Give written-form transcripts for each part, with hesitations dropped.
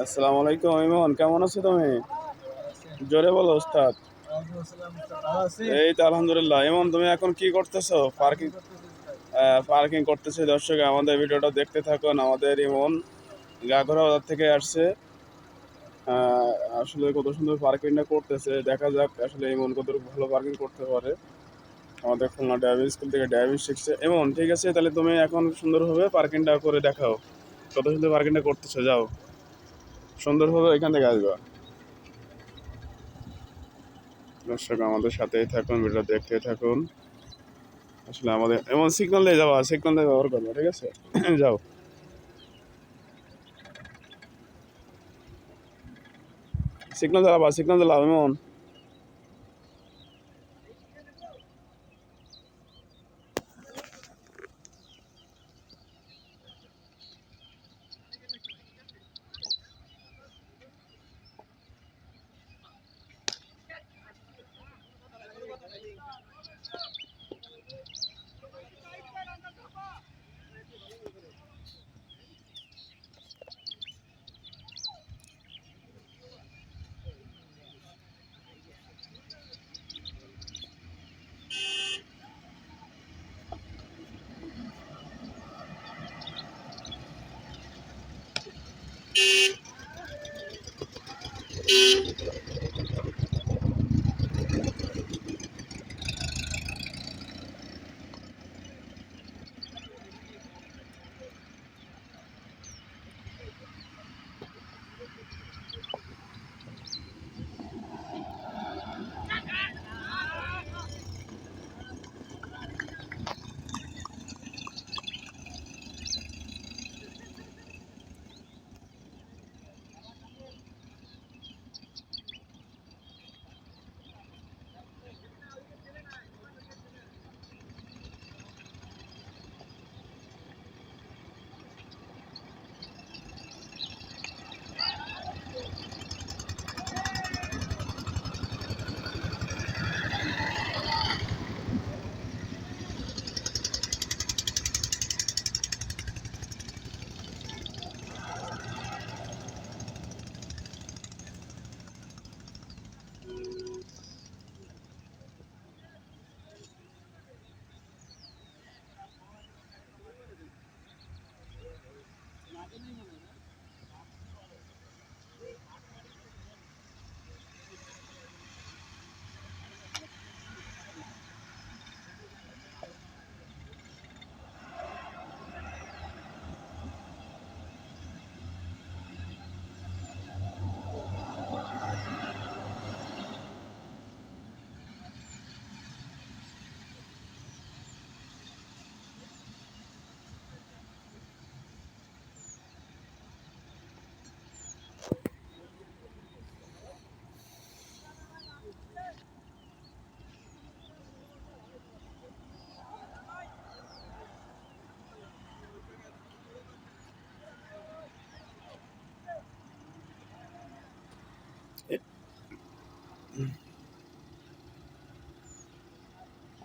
আসসালামু আলাইকুম ইমন, কেমন আছো তুমি? জোরে বলো ওস্তাদ। এই তো আলহামদুলিল্লাহ। ইমন, তুমি এখন কি করতেছো? পার্কিং পার্কিং করতেছে। দর্শক, আমাদের ভিডিওটা দেখতে থাকুন। আমাদের ইমন গাঘরা বাজার থেকে আসছে। আহ, আসলে কত সুন্দর পার্কিংটা করতেছে, দেখা যাক আসলে ইমন কত ভালো পার্কিং করতে পারে। আমাদের খুলনা ড্রাইভিং স্কুল থেকে ড্রাইভিং শিখছে। ইমন, ঠিক আছে, তাহলে তুমি এখন সুন্দরভাবে পার্কিংটা করে দেখাও। কত সুন্দর পার্কিংটা করতেছো, যাও সুন্দরভাবে এখান থেকে আসবা। দর্শক, আমাদের সাথেই থাকুন, ভিডিও দেখতে থাকুন। আসলে আমাদের এমন সিগন্যাল দিয়ে যাওয়া, সিগন্যাল দিয়ে ব্যবহার করবো, ঠিক আছে? যাও, সিগন্যাল চালাবা, সিগন্যাল চালাও এমন।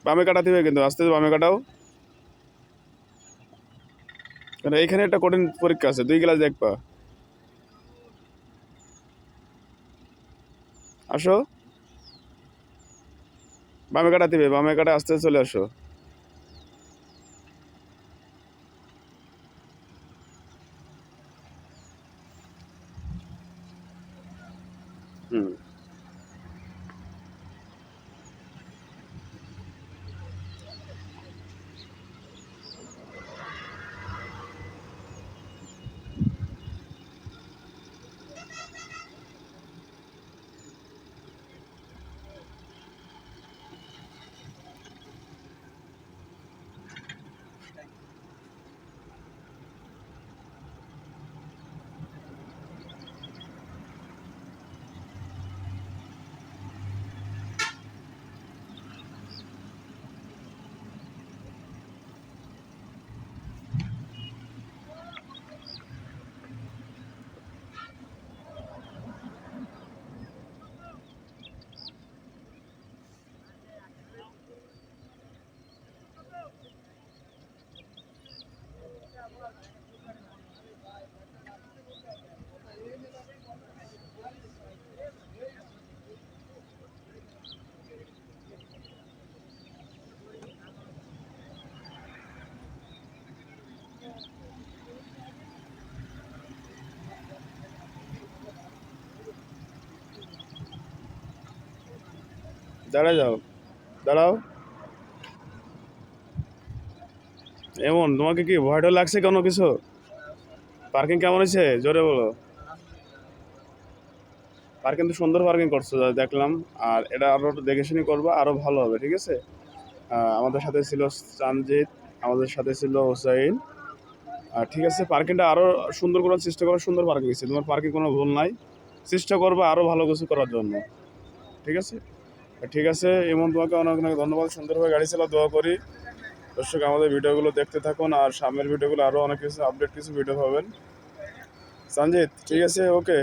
বামে কাটাতে হবে কিন্তু, আস্তে আস্তে বামে কাটাও। কারণ এখানে একটা কঠিন পরীক্ষা আছে, 2 ক্লাস দেখবা। আসো, বামে কাটাতে হবে, বামে কাটা আস্তে আস্তে চলে আসো। হুম। দাঁড়ায় যাও, দাঁড়াও। এমন তোমাকে কি ভয়টা লাগছে কোনো কিছু? পার্কিং কেমন হয়েছে জোরে বলো। পার্কিং তো সুন্দর পার্কিং করছো যা দেখলাম। আর এটা আরো একটু দেখে শুনে করবা, আরো ভালো হবে, ঠিক আছে? আমাদের সাথে ছিল সানজিৎ, আমাদের সাথে ছিল হোসাইন। আর ঠিক আছে, পার্কিংটা আরো সুন্দর করার চেষ্টা করো। সুন্দর পার্কিং হয়েছে, তোমার পার্কিং কোনো ভুল নাই। চেষ্টা করবা আরো ভালো কিছু করার জন্য, ঠিক আছে? ঠিক আছে এমন, তোমাকে অনেক অনেক ধন্যবাদ। সুন্দরভাবে গাড়ি চালা, দোয়া করি। দর্শক আমাদের ভিডিওগুলো দেখতে থাকুন, আর সামনের ভিডিওগুলো আরো অনেক কিছু আপডেট কিছু ভিডিও পাবেন। সঞ্জিত, ঠিক আছে, ওকে।